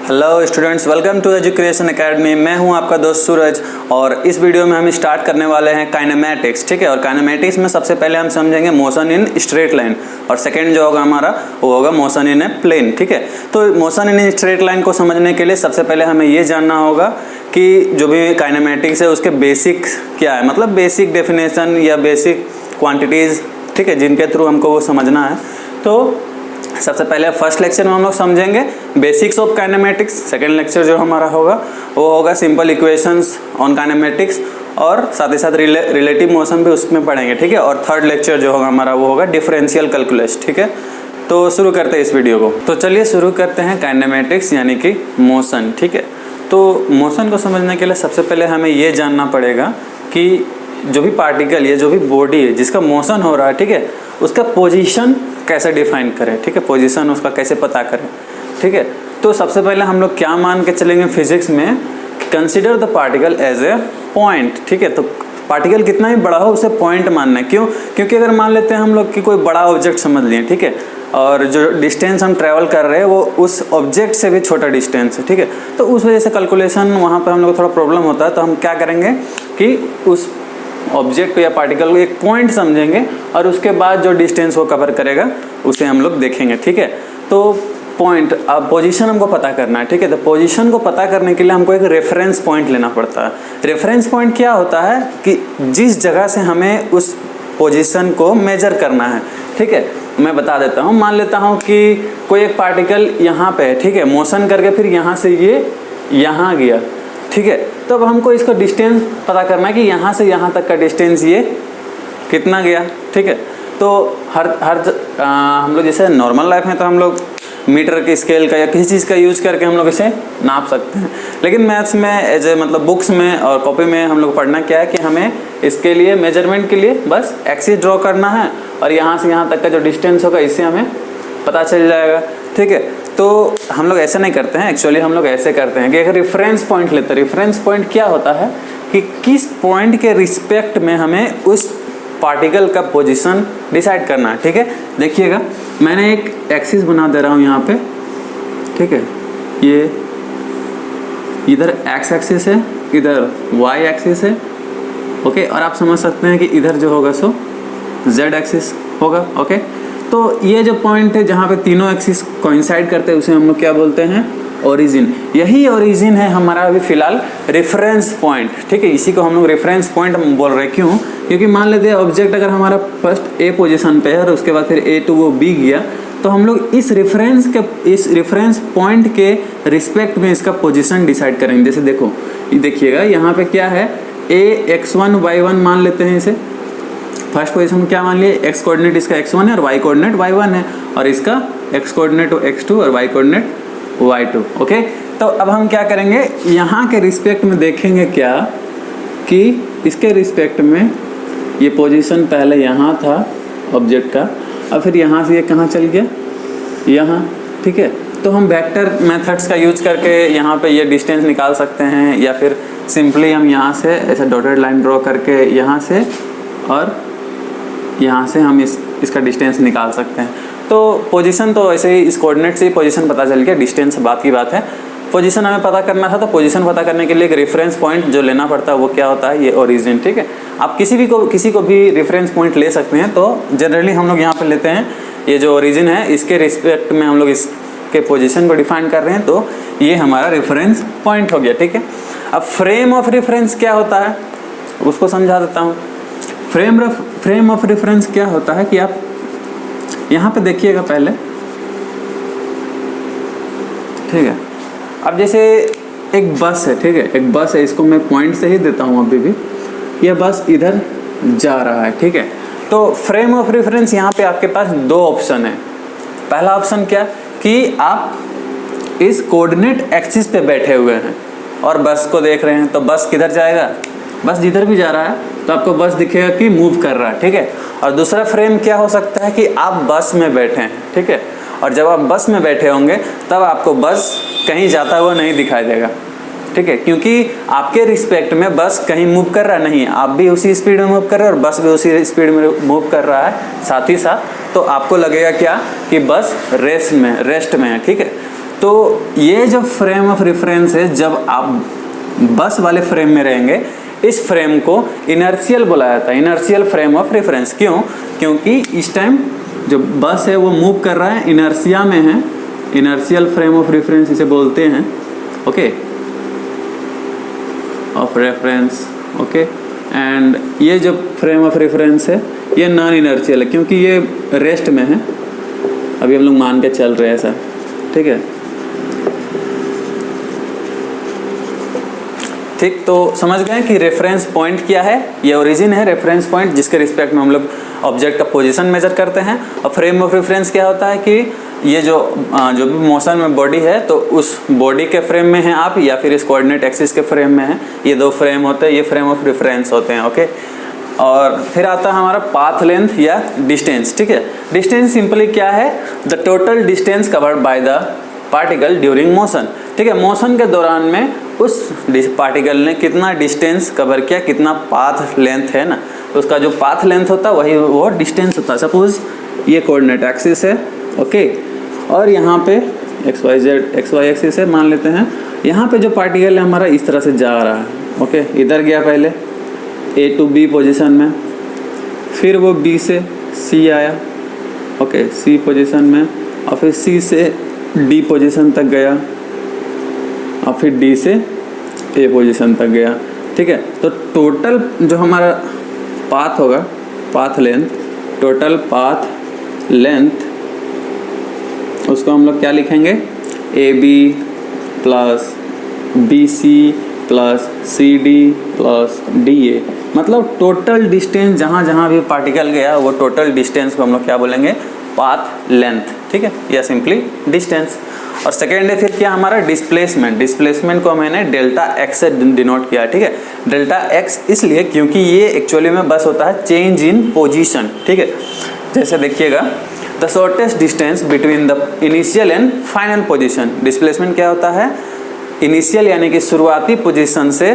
Hello students, welcome to education academy. मैं हूं आपका दोस्त सूरज और इस वीडियो में हम स्टार्ट करने वाले हैं काइनेमैटिक्स। ठीक है, और काइनेमैटिक्स में सबसे पहले हम समझेंगे मोशन इन स्ट्रेट लाइन और सेकंड जो होगा हमारा वो होगा मोशन इन ए प्लेन। ठीक है, तो मोशन इन स्ट्रेट लाइन को समझने के लिए सबसे पहले हमें ये जानना होगा कि जो भी काइनेमैटिक्स है उसके बेसिक क्या है, मतलब बेसिक डेफिनेशन या बेसिक क्वांटिटीज़, ठीक है, जिनके थ्रू हमको वो समझना है। तो सबसे पहले फर्स्ट लेक्चर में हम लोग समझेंगे basics of kinematics. Second lecture जो हमारा होगा वो होगा सिंपल इक्वेशंस ऑन काइनेमैटिक्स और साथ ही साथ रिलेटिव मोशन भी उसमें पढ़ेंगे। ठीक है, और थर्ड लेक्चर जो होगा हमारा वो होगा डिफरेंशियल कैलकुलस। ठीक है, तो शुरू करते हैं इस वीडियो को। तो चलिए शुरू करते हैं काइनेमैटिक्स यानी कि मोशन। ठीक है, तो मोशन को समझने के लिए सबसे पहले हमें ये जानना पड़ेगा कि जो भी पार्टिकल है, जो भी बॉडी है जिसका मोशन हो रहा है, ठीक है, उसका पोजीशन कैसे डिफाइन करें। ठीक है, पोजीशन उसका कैसे पता करें। ठीक है, तो सबसे पहले हम लोग क्या मान के चलेंगे फिजिक्स में, consider the particle as a point. ठीक है, तो पार्टिकल कितना ही बड़ा हो उसे पॉइंट मानना है। क्यों? क्योंकि अगर मान लेते हैं हम लोग कि कोई बड़ा ऑब्जेक्ट समझ लिए, ठीक है, और जो डिस्टेंस हम ट्रैवल कर रहे हैं वो उस ऑब्जेक्ट से भी छोटा डिस्टेंस है। ठीक है, तो उस वजह से कैलकुलेशन वहाँ पर हम लोग को थोड़ा प्रॉब्लम होता है। तो हम क्या करेंगे कि उस ऑब्जेक्ट या पार्टिकल को एक पॉइंट समझेंगे और उसके बाद जो डिस्टेंस वो कवर करेगा उसे हम लोग देखेंगे। ठीक है, तो पॉइंट, अब पोजीशन हमको पता करना है। ठीक है, तो पोजीशन को पता करने के लिए हमको एक रेफरेंस पॉइंट लेना पड़ता है। रेफरेंस पॉइंट क्या होता है कि जिस जगह से हमें उस पोजीशन को मेजर करना है। ठीक है, मैं बता देता हूँ। मान लेता हूँ कि कोई एक पार्टिकल यहाँ पे है, ठीक है, मोशन करके फिर यहाँ से ये यहाँ गया। ठीक है, तो अब हमको इसका डिस्टेंस पता करना है कि यहाँ से यहाँ तक का डिस्टेंस ये कितना गया। ठीक है, तो हम लोग जैसे नॉर्मल लाइफ में तो हम लोग मीटर के स्केल का या किसी चीज़ का यूज करके हम लोग इसे नाप सकते हैं, लेकिन मैथ्स में एज ए मतलब बुक्स में और कॉपी में हम लोग पढ़ना क्या है कि हमें इसके लिए मेजरमेंट के लिए बस एक्सिस ड्रॉ करना है और यहाँ से यहाँ तक का जो डिस्टेंस होगा इससे हमें पता चल जाएगा। ठीक है, तो हम लोग ऐसे नहीं करते हैं, एक्चुअली हम लोग ऐसे करते हैं कि एक रेफरेंस पॉइंट लेते हैं। रेफरेंस पॉइंट क्या होता है कि किस पॉइंट के रिस्पेक्ट में हमें उस पार्टिकल का पोजीशन डिसाइड करना है। ठीक है, देखिएगा मैंने एक एक्सिस बना दे रहा हूँ यहाँ पे। ठीक है, ये इधर एक्स एक्सिस है, इधर वाई एक्सिस है। ओके, और आप समझ सकते हैं कि इधर जो होगा सो जेड एक्सिस होगा। ओके, तो ये जो पॉइंट है जहाँ पे तीनों एक्सिस कोइंसाइड करते हैं उसे हम लोग क्या बोलते हैं, ओरिजिन। यही ओरिजिन है हमारा अभी फिलहाल रेफरेंस पॉइंट। ठीक है, इसी को हम लोग रेफरेंस पॉइंट बोल रहे हैं। क्यों? क्योंकि मान लेते हैं ऑब्जेक्ट अगर हमारा फर्स्ट ए पोजीशन पे है और उसके बाद फिर ए टू वो बी गया, तो हम लोग इस रेफरेंस पॉइंट के रिस्पेक्ट में इसका पोजीशन डिसाइड करेंगे। जैसे देखो, ये देखिएगा यहाँ पे क्या है, ए x1 y1 मान लेते हैं इसे। फर्स्ट पोजीशन क्या मान लिए, एक्स कोऑर्डिनेट इसका x1 है और y कोऑर्डिनेट y1 है और इसका x कोऑर्डिनेट x2 और y कोऑर्डिनेट y2। ओके, तो अब हम क्या करेंगे, यहाँ के रिस्पेक्ट में देखेंगे क्या कि इसके रिस्पेक्ट में ये पोजीशन पहले यहाँ था ऑब्जेक्ट का, और फिर यहाँ से ये कहाँ चल गया, यहाँ। ठीक है, तो हम वेक्टर मेथड्स का यूज करके यहाँ पे ये डिस्टेंस निकाल सकते हैं, या फिर सिंपली हम यहाँ से ऐसे डॉटेड लाइन ड्रॉ करके यहाँ से और यहाँ से हम इसका डिस्टेंस निकाल सकते हैं। तो पोजीशन तो ऐसे ही इस कोऑर्डिनेट से ही पोजीशन पता चल गया, डिस्टेंस बात की बात है। पोजीशन हमें पता करना था, तो पोजीशन पता करने के लिए एक रेफरेंस पॉइंट जो लेना पड़ता है वो क्या होता है, ये ओरिजिन। ठीक है, आप किसी को भी रेफरेंस पॉइंट ले सकते हैं। तो जनरली हम लोग यहाँ पर लेते हैं ये जो ओरिजिन है, इसके रिस्पेक्ट में हम लोग इसके पोजीशन को डिफाइन कर रहे हैं, तो ये हमारा रेफरेंस पॉइंट हो गया। ठीक है, अब फ्रेम ऑफ रेफरेंस क्या होता है उसको समझा देता हूँ। फ्रेम ऑफ रेफरेंस क्या होता है कि आप यहाँ पे देखिएगा पहले। ठीक है, अब जैसे एक बस है, ठीक है, एक बस है, इसको मैं पॉइंट से ही देता हूँ अभी भी। यह बस इधर जा रहा है। ठीक है, तो फ्रेम ऑफ रेफरेंस यहाँ पे आपके पास दो ऑप्शन है। पहला ऑप्शन क्या कि आप इस कोऑर्डिनेट एक्सिस पे बैठे हुए हैं और बस को देख रहे हैं, तो बस किधर जाएगा, बस जिधर भी जा रहा है तो आपको बस दिखेगा कि मूव कर रहा है। ठीक है, और दूसरा फ्रेम क्या हो सकता है कि आप बस में बैठे हैं। ठीक है, और जब आप बस में बैठे होंगे तब आपको बस कहीं जाता हुआ नहीं दिखाई देगा। ठीक है, क्योंकि आपके रिस्पेक्ट में बस कहीं मूव कर रहा नहीं है, आप भी उसी स्पीड में मूव कर रहे हैं और बस भी उसी स्पीड में मूव कर रहा है साथ ही साथ। तो आपको लगेगा क्या कि बस रेस्ट में है। ठीक है, तो ये जो फ्रेम ऑफ रेफरेंस है, जब आप बस वाले फ्रेम में रहेंगे, इस फ्रेम को इनर्शियल बोला जाता है, इनर्शियल फ्रेम ऑफ रेफरेंस। क्यों? क्योंकि इस टाइम जो बस है वो मूव कर रहा है, इनर्शिया में है, इनर्शियल फ्रेम ऑफ रेफरेंस इसे बोलते हैं, okay, of reference, okay. And ये जो फ्रेम ऑफ रेफरेंस है ये नॉन इनर्शियल है, क्योंकि ये रेस्ट में है, अभी हम लोग मान के चल रहे हैं ऐसा, ठीक है। ठीक, तो समझ गए कि रेफरेंस पॉइंट क्या है, ये ओरिजिन है रेफरेंस पॉइंट, जिसके रिस्पेक्ट में हम लोग ऑब्जेक्ट का पोजीशन मेजर करते हैं। और फ्रेम ऑफ रेफरेंस क्या होता है कि ये जो भी मोशन में बॉडी है, तो उस बॉडी के फ्रेम में है आप, या फिर इस कोऑर्डिनेट एक्सिस के फ्रेम में है, ये दो फ्रेम होते हैं, ये फ्रेम ऑफ रेफरेंस होते हैं, ओके। और फिर आता है हमारा पाथ लेंथ या डिस्टेंस, ठीक है। डिस्टेंस सिंपली क्या है? The total distance covered by the particle during motion, ठीक है। मोशन के दौरान में उस पार्टिकल ने कितना डिस्टेंस कवर किया, कितना पाथ लेंथ है ना, तो उसका जो पाथ लेंथ होता है वही वो डिस्टेंस होता है। सपोज ये कोऑर्डिनेट एक्सिस है, ओके, और यहाँ पे एक्स वाई एक्सिस है मान लेते हैं। यहाँ पे जो पार्टिकल है हमारा इस तरह से जा रहा है, ओके, इधर गया पहले A to B पोजीशन में, फिर वो B से C आया, ओके, C पोजीशन में, और फिर C से D पोजीशन तक गया, और फिर D से A पोजीशन तक गया, ठीक है। तो टोटल जो हमारा पाथ होगा, path length, total path length, उसको हम लोग क्या लिखेंगे? AB plus BC plus CD plus DA, मतलब टोटल डिस्टेंस जहाँ जहाँ भी पार्टिकल गया वो टोटल डिस्टेंस को हम लोग क्या बोलेंगे? पाथ लेंथ, ठीक है, या सिंपली डिस्टेंस। और सेकेंड है फिर क्या हमारा? डिस्प्लेसमेंट। डिस्प्लेसमेंट को मैंने डेल्टा एक्स से डिनोट किया, ठीक है। डेल्टा एक्स इसलिए क्योंकि ये एक्चुअली में बस होता है चेंज इन पोजीशन, ठीक है। जैसे देखिएगा, the shortest distance between the initial and final position. Displacement क्या होता है? इनिशियल यानी कि शुरुआती पोजीशन से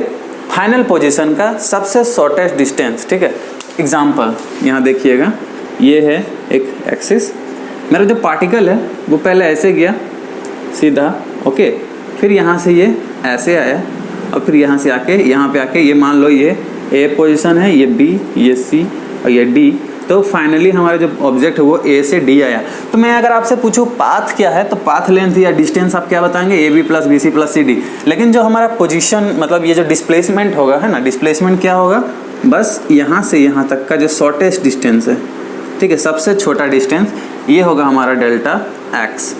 फाइनल पोजीशन का सबसे शॉर्टेस्ट डिस्टेंस, ठीक है। एग्जाम्पल यहाँ देखिएगा, ये है एक एक्सिस, मेरा जो पार्टिकल है वो पहले ऐसे गया सीधा, ओके, फिर यहाँ से ये ऐसे आया, और फिर यहाँ से आके यहाँ पे आके ये मान लो ये ए पोजीशन है, ये बी, ये सी और ये डी, तो फाइनली हमारा जो ऑब्जेक्ट है वो ए से डी आया। तो मैं अगर आपसे पूछूं पाथ क्या है, तो पाथ लेंथ या डिस्टेंस आप क्या बताएंगे? A B plus B C plus C D. लेकिन जो हमारा पोजीशन मतलब ये जो डिस्प्लेसमेंट होगा है ना, डिस्प्लेसमेंट क्या होगा? बस यहाँ से यहाँ तक का जो शॉर्टेस्ट डिस्टेंस है, ठीक है, सबसे छोटा डिस्टेंस, ये होगा हमारा डेल्टा एक्स।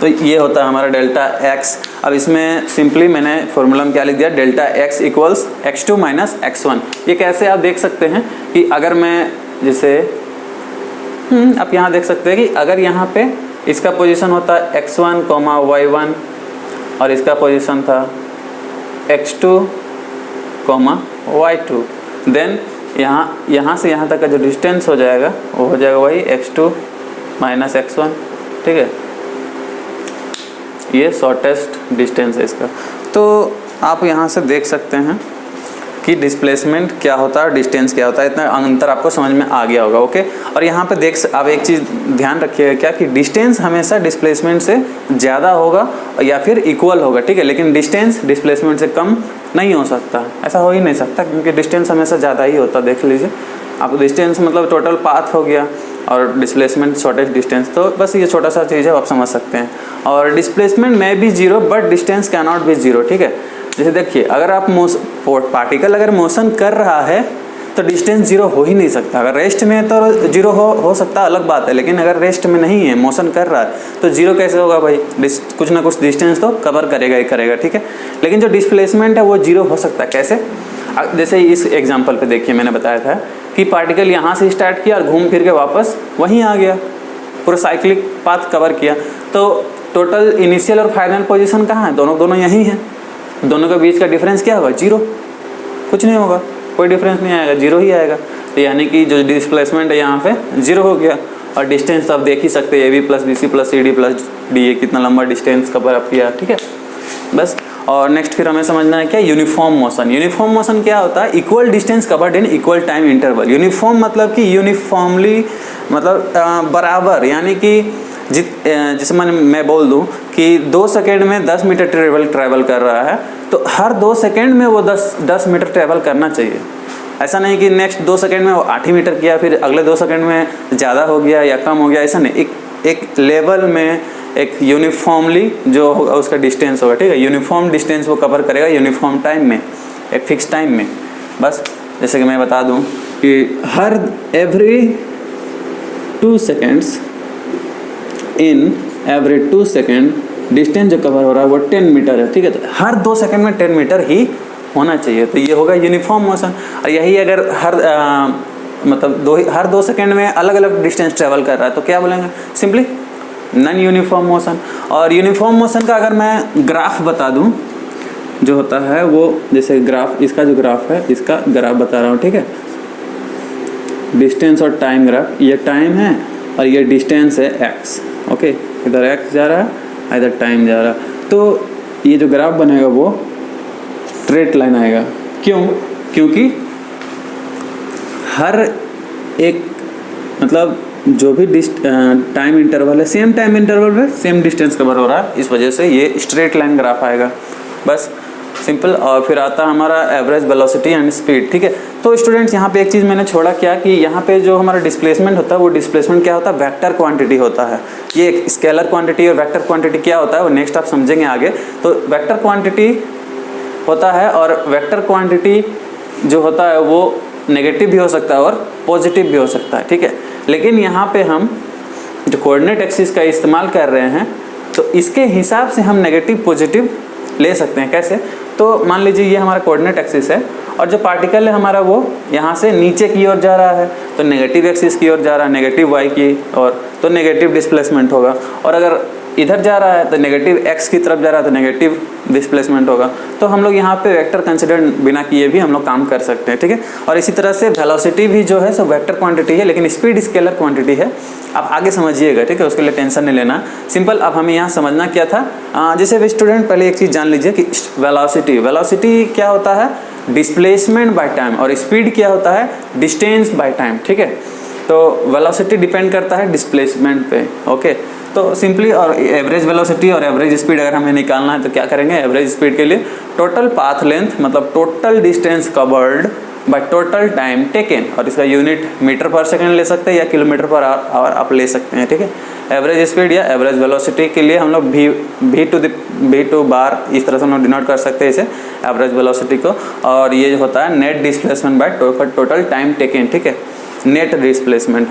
तो ये होता है हमारा डेल्टा एक्स। अब इसमें सिंपली मैंने फॉर्मूला में क्या लिख दिया? Delta x equals x2 minus x1। ये कैसे आप देख सकते हैं कि अगर मैं जैसे आप यहाँ देख सकते हैं कि अगर यहाँ पे इसका पोजीशन होता है x1, y1 और इसका पोजीशन था x2, y2, देन यहाँ से यहाँ तक का जो डिस्टेंस हो जाएगा वो हो जाएगा वही x2 माइनस x1, ठीक है। ये शॉर्टेस्ट डिस्टेंस है इसका। तो आप यहाँ से देख सकते हैं कि डिस्प्लेसमेंट क्या होता है, डिस्टेंस क्या होता है, इतना अंतर आपको समझ में आ गया होगा, ओके। और यहाँ पे आप एक चीज़ ध्यान रखिएगा क्या कि डिस्टेंस हमेशा डिस्प्लेसमेंट से ज़्यादा होगा या फिर इक्वल होगा, ठीक है, लेकिन डिस्टेंस डिस्प्लेसमेंट से कम नहीं हो सकता, ऐसा हो ही नहीं सकता, क्योंकि डिस्टेंस हमेशा ज़्यादा ही होता। देख लीजिए आप, डिस्टेंस मतलब टोटल पाथ हो गया और डिस्प्लेसमेंट शॉर्टेस्ट डिस्टेंस, तो बस ये छोटा सा चीज़ है, आप समझ सकते हैं। और डिस्प्लेसमेंट में भी zero but distance can not be zero, ठीक है। जैसे देखिए, अगर आप पार्टिकल अगर मोशन कर रहा है तो डिस्टेंस जीरो हो ही नहीं सकता। अगर रेस्ट में है तो जीरो हो सकता, अलग बात है, लेकिन अगर रेस्ट में नहीं है, मोशन कर रहा है, तो जीरो कैसे होगा भाई? कुछ ना कुछ डिस्टेंस तो कवर करेगा ही करेगा, ठीक है। लेकिन जो डिस्प्लेसमेंट है वो जीरो हो सकता है। कैसे? जैसे इस एग्जाम्पल पे देखिए, मैंने बताया था कि पार्टिकल यहाँ से स्टार्ट किया और घूम फिर के वापस वहीं आ गया, पूरा साइक्लिक पाथ कवर किया। तो टोटल इनिशियल और फाइनल पोजीशन कहाँ है? दोनों यहीं हैं। दोनों के बीच का डिफरेंस क्या होगा? जीरो, कुछ नहीं होगा, कोई डिफरेंस नहीं आएगा, जीरो ही आएगा। तो यानी कि जो डिस्प्लेसमेंट है यहाँ पे जीरो हो गया। और डिस्टेंस आप देख ही सकते हैं, A B plus B C plus C D plus D, ये कितना लंबा डिस्टेंस कवर अप किया, ठीक है, बस। और नेक्स्ट फिर हमें समझना है क्या? Uniform motion. यूनिफॉर्म मोशन क्या होता है? Equal distance covered in equal time interval. Uniform मतलब कि यूनिफॉर्मली मतलब बराबर, यानी कि जैसे मैं बोल दूं कि 2 सेकेंड में 10 मीटर ट्रैवल कर रहा है, तो हर 2 सेकेंड में वो 10 मीटर ट्रैवल करना चाहिए। ऐसा नहीं कि नेक्स्ट 2 सेकेंड में वो 8 ही मीटर किया, फिर अगले 2 सेकेंड में ज़्यादा हो गया या कम हो गया, ऐसा नहीं। एक लेवल में एक यूनिफॉर्मली जो होगा उसका डिस्टेंस होगा, ठीक है। यूनिफॉर्म डिस्टेंस वो कवर करेगा यूनिफॉर्म टाइम में, एक फिक्स टाइम में। बस जैसे कि मैं बता दूं कि हर every 2 seconds in every 2 second distance जो कवर हो रहा है वो 10 मीटर है, ठीक है। तो हर 2 सेकेंड में 10 मीटर ही होना चाहिए, तो ये होगा यूनिफॉर्म मोशन। और यही अगर हर 2 सेकेंड में अलग अलग डिस्टेंस ट्रेवल कर रहा है तो क्या बोलेंगे, सिंपली नॉन यूनिफॉर्म मोशन। और यूनिफॉर्म मोशन का अगर मैं ग्राफ बता दूं जो होता है वो, जैसे ग्राफ, इसका जो ग्राफ है इसका ग्राफ बता रहा हूँ, ठीक है। डिस्टेंस और टाइम ग्राफ, ये टाइम है और ये डिस्टेंस है x, ओके। इधर x जा रहा है, इधर टाइम जा रहा है, तो ये जो ग्राफ बनेगा वो स्ट्रेट लाइन आएगा। क्यों? क्योंकि हर एक मतलब जो भी टाइम इंटरवल है, सेम टाइम इंटरवल में सेम डिस्टेंस कवर हो रहा है, इस वजह से ये स्ट्रेट लाइन ग्राफ आएगा। बस सिंपल। और फिर आता है हमारा एवरेज वेलोसिटी एंड स्पीड, ठीक है। तो स्टूडेंट्स यहाँ पे एक चीज़ मैंने छोड़ा क्या कि यहाँ पे जो हमारा डिस्प्लेसमेंट होता है वो डिस्प्लेसमेंट क्या होता है, वेक्टर क्वांटिटी होता है। ये एक स्केलर क्वांटिटी और वेक्टर क्वांटिटी क्या होता है वो नेक्स्ट आप समझेंगे आगे। तो वेक्टर क्वांटिटी होता है, और वेक्टर क्वांटिटी जो होता है वो नेगेटिव भी हो सकता है और पॉजिटिव भी हो सकता है, ठीक है। लेकिन यहाँ पे हम जो कोऑर्डिनेट एक्सिस का इस्तेमाल कर रहे हैं तो इसके हिसाब से हम नेगेटिव पॉजिटिव ले सकते हैं। कैसे? तो मान लीजिए ये हमारा कोऑर्डिनेट एक्सिस है और जो पार्टिकल है हमारा वो यहाँ से नीचे की ओर जा रहा है तो नेगेटिव एक्सिस की ओर जा रहा है, नेगेटिव वाई की ओर, तो नेगेटिव डिस्प्लेसमेंट होगा। और अगर इधर जा रहा है तो नेगेटिव एक्स की तरफ जा रहा है तो नेगेटिव डिस्प्लेसमेंट होगा। तो हम लोग यहाँ पे वेक्टर कंसिडर बिना किए भी हम लोग काम कर सकते हैं, ठीक है। और इसी तरह से वेलोसिटी भी जो है सो वेक्टर क्वांटिटी है, लेकिन स्पीड स्केलर क्वांटिटी है। आप आगे समझिएगा, ठीक है, उसके लिए टेंशन नहीं लेना। सिंपल अब हमें यहाँ समझना क्या था, जैसे स्टूडेंट पहले एक चीज़ जान लीजिए कि वेलोसिटी क्या होता है, डिस्प्लेसमेंट बाय टाइम, और स्पीड क्या होता है, डिस्टेंस बाय टाइम, ठीक है। तो वेलोसिटी डिपेंड करता है डिस्प्लेसमेंट पे, ओके। तो सिंपली और एवरेज वेलोसिटी और एवरेज स्पीड अगर हमें निकालना है तो क्या करेंगे, एवरेज स्पीड के लिए टोटल पाथ लेंथ मतलब total distance covered by total time taken, और इसका यूनिट मीटर पर सेकंड ले सकते हैं या किलोमीटर पर आवर आप ले सकते हैं, ठीक है। एवरेज स्पीड या एवरेज वेलोसिटी के लिए हम लोग भी टू बार इस तरह से हम लोग डिनोट कर सकते हैं इसे, एवरेज वेलोसिटी को। और ये जो होता है net displacement by total time taken, ठीक है, नेट डिस्प्लेसमेंट,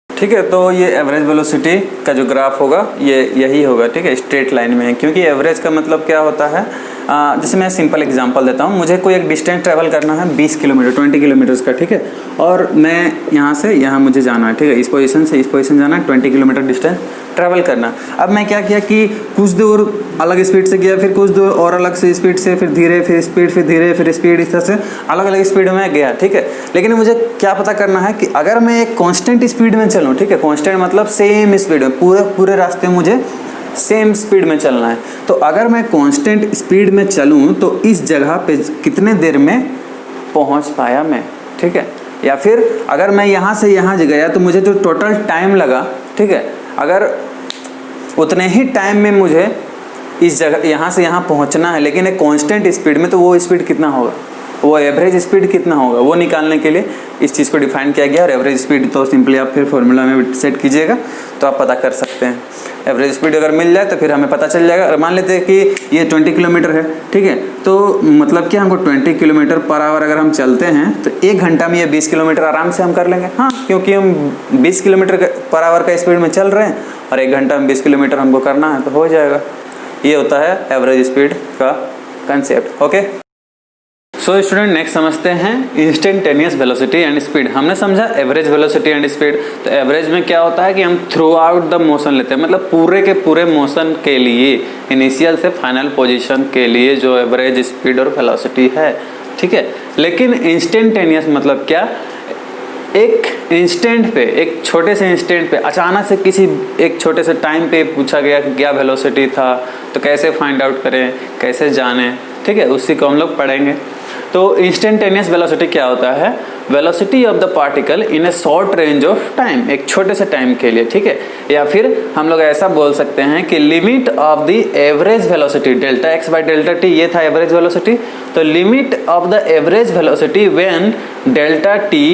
ठीक है। तो ये एवरेज वेलोसिटी का जो ग्राफ होगा ये यही होगा, ठीक है, स्ट्रेट लाइन में। क्योंकि एवरेज का मतलब क्या होता है, जैसे मैं सिंपल एग्जांपल देता हूँ, मुझे कोई एक डिस्टेंस ट्रैवल करना है 20 किलोमीटर 20 किलोमीटर्स का, ठीक है। और मैं यहाँ से यहाँ मुझे जाना है, ठीक है, इस पोजीशन से इस पोजीशन जाना है, 20 किलोमीटर डिस्टेंस ट्रैवल करना। अब मैं क्या किया कि कुछ दूर अलग स्पीड से गया, फिर कुछ दूर और अलग से स्पीड से, फिर धीरे, फिर स्पीड, फिर धीरे, फिर स्पीड, इस तरह से अलग अलग स्पीड में गया, ठीक है। लेकिन मुझे क्या पता करना है कि अगर मैं एक कांस्टेंट स्पीड में चलूँ, ठीक है, कांस्टेंट मतलब सेम स्पीड में, पूरे रास्ते मुझे सेम स्पीड में चलना है। तो अगर मैं कांस्टेंट स्पीड में चलूँ तो इस जगह पे कितने देर में पहुँच पाया मैं, ठीक है। या फिर अगर मैं यहाँ से यहाँ गया तो मुझे जो टोटल टाइम लगा, ठीक है, अगर उतने ही टाइम में मुझे इस जगह यहाँ से यहाँ पहुँचना है लेकिन एक कांस्टेंट स्पीड में, तो वो स्पीड कितना होगा, वो एवरेज स्पीड कितना होगा, वो निकालने के लिए इस चीज़ को डिफाइन किया गया। और एवरेज स्पीड तो सिंपली आप फिर फॉर्मूला में सेट कीजिएगा तो आप पता कर सकते हैं। एवरेज स्पीड अगर मिल जाए तो फिर हमें पता चल जाएगा। और मान लेते हैं कि ये 20 किलोमीटर है, ठीक है, तो मतलब कि हमको 20 किलोमीटर पर आवर अगर हम चलते हैं तो 1 घंटा में ये 20 किलोमीटर आराम से हम कर लेंगे, हाँ, क्योंकि हम 20 किलोमीटर पर आवर का स्पीड में चल रहे हैं और 1 घंटा में 20 किलोमीटर हमको करना है तो हो जाएगा। ये होता है एवरेज स्पीड का concept, okay. So student next समझते हैं इंस्टेंटेनियस वेलोसिटी एंड स्पीड। हमने समझा एवरेज वेलोसिटी एंड स्पीड। तो एवरेज में क्या होता है कि हम थ्रू आउट द मोशन लेते हैं, मतलब पूरे के पूरे मोशन के लिए इनिशियल से फाइनल पोजीशन के लिए जो एवरेज स्पीड और वेलोसिटी है, ठीक है। लेकिन इंस्टेंटेनियस मतलब क्या, एक इंस्टेंट पे, एक छोटे से इंस्टेंट पे अचानक से किसी एक छोटे से टाइम पे पूछा गया कि क्या वेलोसिटी था, तो कैसे फाइंड आउट करें, कैसे जानें, ठीक है, उसी को हम लोग पढ़ेंगे। तो इंस्टेंटेनियस वेलोसिटी क्या होता है? Velocity of the particle in A short range of time, एक छोटे से टाइम के लिए, ठीक है। या फिर हम लोग ऐसा बोल सकते हैं कि limit of the average velocity, delta X by delta T, ये था एवरेज वेलोसिटी। तो limit of the average velocity when delta T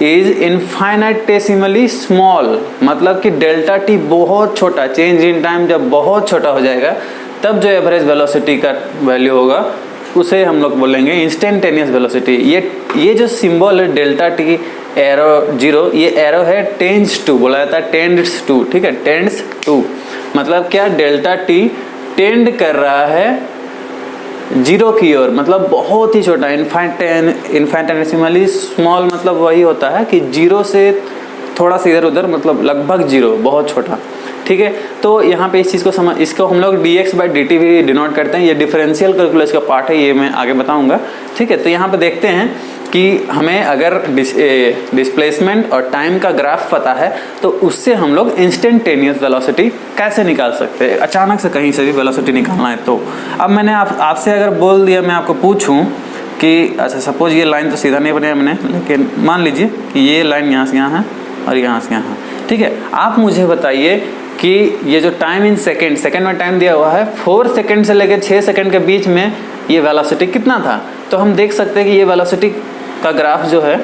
is infinitesimally small, मतलब कि डेल्टा टी बहुत छोटा, चेंज इन टाइम जब बहुत छोटा हो जाएगा तब जो एवरेज वेलोसिटी का वैल्यू होगा उसे हम लोग बोलेंगे इंस्टेंटेनियस वेलोसिटी। ये जो सिंबल है डेल्टा टी एरो जीरो, ये एरो है टेंड्स टू, बोला जाता है टेंड्स टू, ठीक है, टेंड्स टू मतलब क्या? डेल्टा टी टेंड कर रहा है जीरो की ओर, मतलब बहुत ही छोटा, इनफाइनिटेसिमली स्मॉल, मतलब वही होता है कि जीरो से थोड़ा सा इधर उधर, मतलब लगभग जीरो, बहुत छोटा, ठीक है। तो यहाँ पे इस चीज़ को इसको हम लोग dx बाई dt भी डिनोट करते हैं। ये डिफरेंशियल कैलकुलस का पार्ट है, ये मैं आगे बताऊंगा, ठीक है। तो यहाँ पे देखते हैं कि हमें अगर डिस्प्लेसमेंट और टाइम का ग्राफ पता है तो उससे हम लोग इंस्टेंटेनियस वेलोसिटी कैसे निकाल सकते हैं, अचानक से कहीं से भी वेलोसिटी निकालना है। तो अब मैंने आपसे अगर बोल दिया, मैं आपको पूछूँ कि अच्छा सपोज ये लाइन तो सीधा नहीं बनाया मैंने, लेकिन मान लीजिए कि ये लाइन यहाँ से यहाँ है और यहाँ से यहाँ, ठीक है। आप मुझे बताइए कि ये जो टाइम इन सेकेंड में टाइम दिया हुआ है, 4 सेकेंड से लेकर 6 सेकेंड के बीच में ये वेलोसिटी कितना था? तो हम देख सकते हैं कि ये वेलोसिटी का ग्राफ जो है,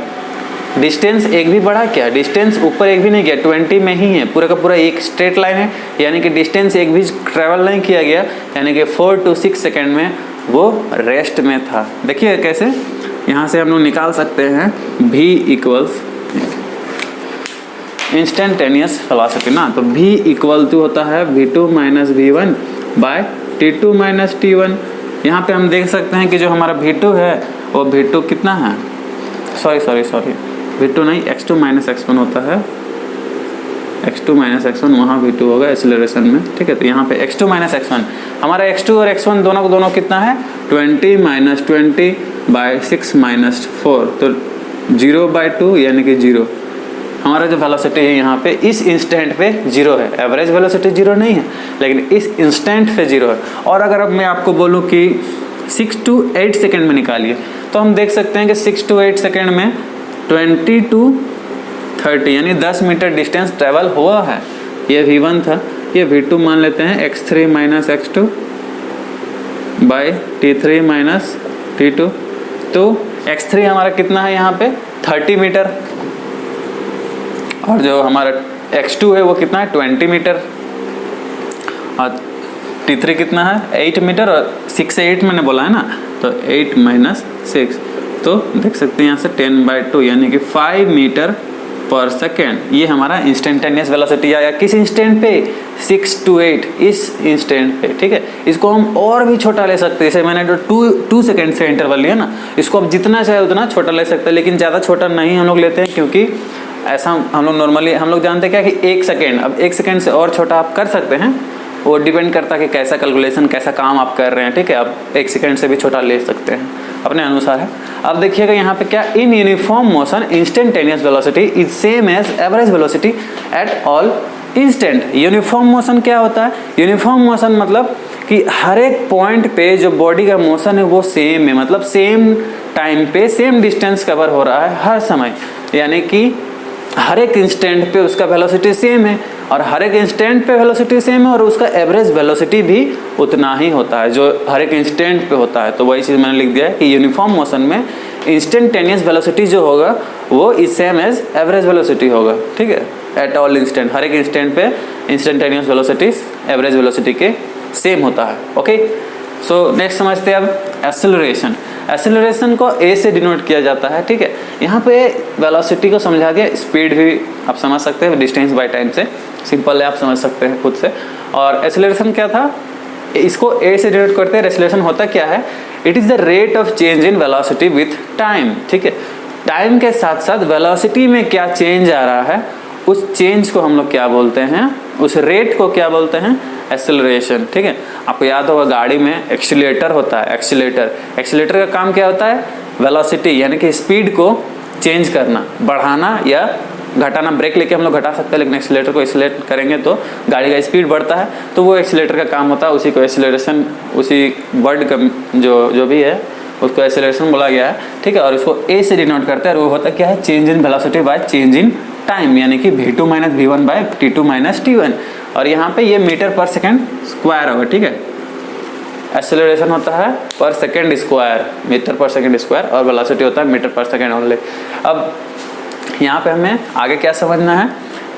डिस्टेंस एक भी बढ़ा क्या? डिस्टेंस ऊपर एक भी नहीं गया, 20 में ही है, पूरा का पूरा एक स्ट्रेट लाइन है, यानी कि डिस्टेंस एक भी ट्रेवल नहीं किया गया, यानी कि 4 to 6 सेकेंड में वो रेस्ट में था। देखिए कैसे, यहाँ से हम लोग निकाल सकते हैं v इक्वल्स इंस्टेंटेनियस वेलोसिटी ना, तो v इक्वल टू होता है v2 minus v1 bye t2 minus t1। यहाँ पे हम देख सकते हैं कि जो हमारा v2 है वो v2 कितना है, सॉरी v2 नहीं, x2 माइनस x1 होता है, x2 माइनस x1 वहाँ v2 होगा एक्सेलरेशन में, ठीक है। तो यहाँ पे x2 माइनस x1, हमारा x2 और x1 दोनों कितना है? 20 माइनस 20 बाय 6 माइनस 4, तो 0/2 यानी कि 0। हमारा जो वेलोसिटी है यहाँ पे इस इंस्टेंट पे 0 है, एवरेज वेलोसिटी 0 नहीं है, लेकिन इस इंस्टेंट पे 0 है। और अगर अब मैं आपको बोलूँ कि 6 to 8 सेकेंड में निकालिए, तो हम देख सकते हैं कि 6 to 8 सेकेंड में 20 to 30 यानी 10 मीटर डिस्टेंस ट्रेवल हुआ है। ये v1 था, ये v2 मान लेते हैं, x3 minus x2 by t3 minus t2। तो x3 हमारा कितना है यहाँ पे? 30 मीटर, और जो हमारा x2 है वो कितना है? 20 मीटर, और t3 कितना है? 8 मीटर, और 6 से 8 मैंने बोला है ना, तो 8 माइनस 6, तो देख सकते हैं यहाँ से 10/2 यानी कि 5 मीटर पर सेकेंड। ये हमारा इंस्टेंटेनियस वेलोसिटी आया किस इंस्टेंट पे? 6 to 8 इस इंस्टेंट पे, ठीक है। इसको हम और भी छोटा ले सकते हैं, जैसे मैंने जो 2 सेकेंड से इंटरवल लिया ना, इसको आप जितना चाहे उतना छोटा ले सकते हैं, लेकिन ज़्यादा छोटा नहीं हम लोग लेते हैं, क्योंकि ऐसा हम लोग नॉर्मली हम लोग जानते हैं क्या कि 1 सेकेंड, अब 1 सेकेंड से और छोटा आप कर सकते हैं, वो डिपेंड करता है कि कैसा कैलकुलेशन, कैसा काम आप कर रहे हैं, ठीक है। आप 1 सेकेंड से भी छोटा ले सकते हैं, अपने अनुसार है। अब देखिएगा यहाँ पे क्या, in uniform motion instantaneous velocity is same as average velocity at all instant. Uniform motion क्या होता है? यूनिफॉर्म मोशन मतलब कि हर एक पॉइंट पे जो बॉडी का मोशन है वो सेम है, मतलब सेम टाइम पे सेम डिस्टेंस कवर हो रहा है हर समय, यानी कि हर एक इंस्टेंट पे उसका वेलोसिटी सेम है, और हर एक इंस्टेंट पे वेलोसिटी सेम है, और उसका एवरेज वेलोसिटी भी उतना ही होता है जो हर एक इंस्टेंट पे होता है। तो वही चीज़ मैंने लिख दिया है कि यूनिफॉर्म मोशन में इंस्टेंटेनियस वेलोसिटी जो होगा वो is same as average velocity होगा, ठीक है, एट ऑल इंस्टेंट। हर एक इंस्टेंट पे इंस्टेंटेनियस वेलोसिटी एवरेज वेलोसिटी के सेम होता है। ओके, सो नेक्स्ट समझते हैं अब एक्सेलरेशन। एक्सेलरेशन को ए से डिनोट किया जाता है, ठीक है। यहाँ पे वेलोसिटी को समझा के स्पीड भी आप समझ सकते हैं डिस्टेंस बाय टाइम से, सिंपल है, आप समझ सकते हैं खुद से। और एक्सेलरेशन क्या था, इसको ए से डिनोट करते हैं। एक्सेलरेशन होता क्या है? It is the rate of change in velocity with time, ठीक है। टाइम के साथ साथ वेलोसिटी में क्या चेंज आ रहा है, उस चेंज को हम लोग क्या बोलते हैं, उस रेट को क्या बोलते हैं? एक्सेलरेशन, ठीक है। आपको याद होगा गाड़ी में एक्सीलरेटर होता है, एक्सीलरेटर का काम क्या होता है? वेलोसिटी यानी कि स्पीड को चेंज करना, बढ़ाना या घटाना। ब्रेक लेके हम लोग घटा सकते हैं, लेकिन एक्सीलरेटर को एक्सीलरेट करेंगे तो गाड़ी का स्पीड बढ़ता है, तो वो एक्सीलरेटर का काम होता है, उसी को एक्सीलरेशन, उसी वर्ड का जो भी है उसको एक्सेलरेशन बोला गया है, ठीक है। और इसको ए से डिनोट करते हैं और वो होता क्या है, change in velocity by change in time, यानी कि v2 minus v1 bye t2 minus t1। और यहाँ पे ये मीटर पर सेकेंड स्क्वायर होगा, ठीक है। एक्सेलरेशन होता है पर सेकेंड स्क्वायर, मीटर पर सेकेंड स्क्वायर, और वेलोसिटी होता है मीटर पर सेकेंड ओनली। अब यहाँ पे हमें आगे क्या समझना है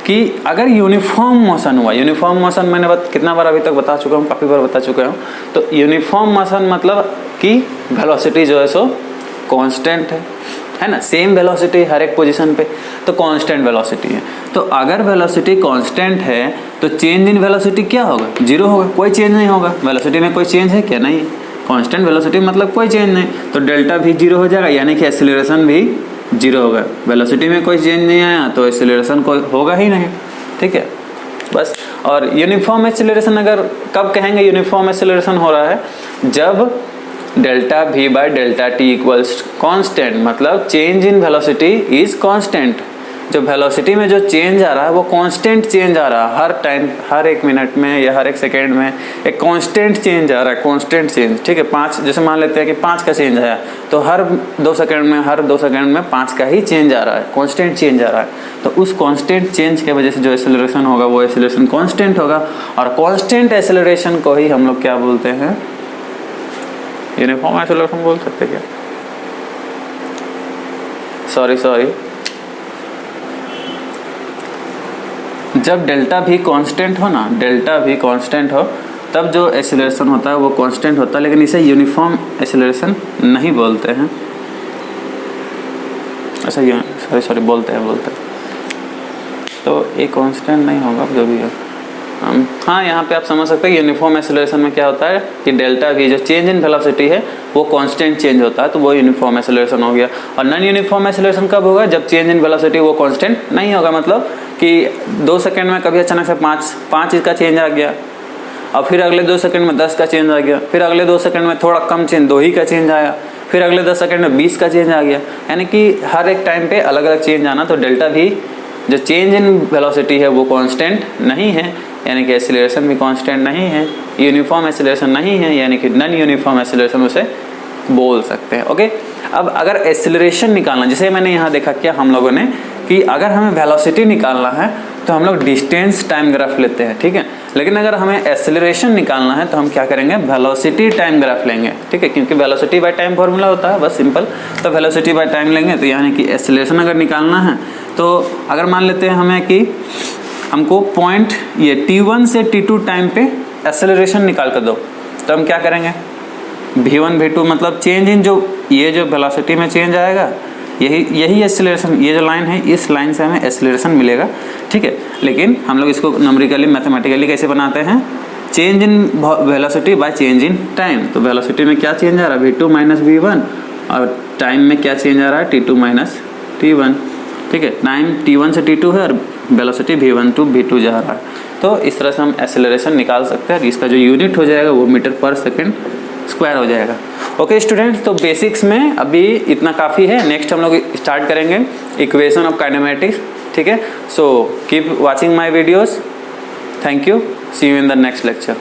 कि अगर यूनिफॉर्म मोशन हुआ, यूनिफॉर्म मोशन मैंने कितना बार अभी तक बता चुका हूँ, काफ़ी बार बता चुका हूँ। तो यूनिफॉर्म मोशन मतलब कि वेलोसिटी जो है सो कांस्टेंट है ना, सेम वेलोसिटी हर एक पोजीशन पे, तो कांस्टेंट वेलोसिटी है। तो अगर वेलोसिटी कांस्टेंट है तो चेंज इन वेलोसिटी क्या होगा, जीरो होगा, कोई चेंज नहीं होगा। वेलोसिटी में कोई चेंज है क्या, नहीं। कांस्टेंट वेलोसिटी मतलब कोई चेंज नहीं, तो डेल्टा भी जीरो हो जाएगा, यानी कि एक्सेलरेशन भी जीरो होगा। वेलोसिटी में कोई चेंज नहीं आया तो एक्सेलरेशन कोई होगा ही नहीं, ठीक है बस। और यूनिफॉर्म एक्सेलरेशन अगर कब कहेंगे यूनिफॉर्म एक्सेलरेशन हो रहा है, जब delta v by delta T equals constant, मतलब change in velocity is constant. जो वेलोसिटी में जो चेंज आ रहा है वो कांस्टेंट चेंज आ रहा है, हर टाइम, हर एक मिनट में या हर एक सेकेंड में एक कांस्टेंट चेंज आ रहा है, कांस्टेंट चेंज, ठीक है। 5 जैसे मान लेते हैं कि 5 का चेंज आया, तो हर 2 सेकेंड में 5 का ही चेंज आ रहा है, कांस्टेंट चेंज आ रहा है। तो उस कांस्टेंट चेंज की वजह से जो एक्सेलरेशन होगा वो एक्सेलरेशन कांस्टेंट होगा, और कांस्टेंट एक्सेलरेशन को ही हम लोग क्या बोलते हैं, यूनिफॉर्म एक्सेलरेशन बोल सकते क्या, सॉरी, जब डेल्टा भी कांस्टेंट हो ना, डेल्टा भी कांस्टेंट हो, तब जो एक्सेलरेशन होता है वो कांस्टेंट होता है, लेकिन इसे यूनिफॉर्म एक्सेलरेशन नहीं बोलते हैं। अच्छा ये सॉरी बोलते हैं। तो ये कांस्टेंट नहीं होगा, जो भी है। हाँ, यहाँ पे आप समझ सकते हैं यूनिफॉर्म एक्सेलरेशन में क्या होता है कि डेल्टा भी जो चेंज इन वेलोसिटी है वो कांस्टेंट चेंज होता है, तो वो यूनिफॉर्म एक्सेलरेशन हो गया। और नॉन यूनिफॉर्म एक्सेलरेशन कब होगा, जब चेंज इन वेलोसिटी वो कांस्टेंट नहीं होगा, मतलब कि 2 सेकंड में कभी अचानक से 5 का चेंज आ गया, और फिर अगले 2 सेकंड में 10 का चेंज आ गया, फिर अगले 2 सेकंड में थोड़ा कम चेंज 2 ही का चेंज आया, फिर अगले 10 सेकंड में 20 का चेंज आ गया, यानी कि हर एक टाइम पे अलग अलग चेंज आना। तो डेल्टा भी जो चेंज इन वेलोसिटी है वो कांस्टेंट नहीं है, यानी कि एक्सेलरेशन भी कांस्टेंट नहीं है, यूनिफॉर्म एक्सेलरेशन नहीं है, यानी कि नॉन यूनिफॉर्म एक्सेलरेशन उसे बोल सकते हैं। ओके, अब अगर एक्सेलरेशन निकालना, जैसे मैंने यहाँ देखा क्या हम लोगों ने कि अगर हमें वेलोसिटी निकालना है तो हम लोग डिस्टेंस टाइम ग्राफ लेते हैं, ठीक है। लेकिन अगर हमें एक्सेलरेशन निकालना है तो हम क्या करेंगे, वेलोसिटी टाइम ग्राफ लेंगे, ठीक है, क्योंकि वेलोसिटी बाय टाइम फॉर्मूला होता है, बस सिंपल। तो वेलोसिटी बाय टाइम लेंगे, तो यानी कि एक्सेलरेशन अगर निकालना है तो अगर मान लेते हैं हमें कि हमको पॉइंट ये t1 से t2 टाइम पे एक्सेलरेशन निकाल कर दो, तो हम क्या करेंगे, v1 v2 मतलब चेंज इन जो ये जो वेलोसिटी में चेंज आएगा, यही एक्सेलरेशन, ये जो लाइन है इस लाइन से हमें एक्सेलरेशन मिलेगा, ठीक है। लेकिन हम लोग इसको न्यूमेरिकली मैथमेटिकली कैसे बनाते हैं, change in velocity by change in time. तो वेलोसिटी में क्या चेंज आ रहा है, v2 माइनस v1, और टाइम में क्या चेंज आ रहा है, t2 माइनस t1, ठीक है। टाइम t1 से t2 है और वेलोसिटी v1 टू v2 जा रहा है। तो इस तरह से हम एक्सेलरेशन निकाल सकते हैं, इसका जो यूनिट हो जाएगा वो मीटर पर सेकेंड स्क्वायर हो जाएगा। ओके स्टूडेंट्स, तो बेसिक्स में अभी इतना काफ़ी है। नेक्स्ट हम लोग स्टार्ट करेंगे इक्वेशन ऑफ काइनेमेटिक्स, ठीक है। So keep watching my videos, thank you, see you in the next lecture.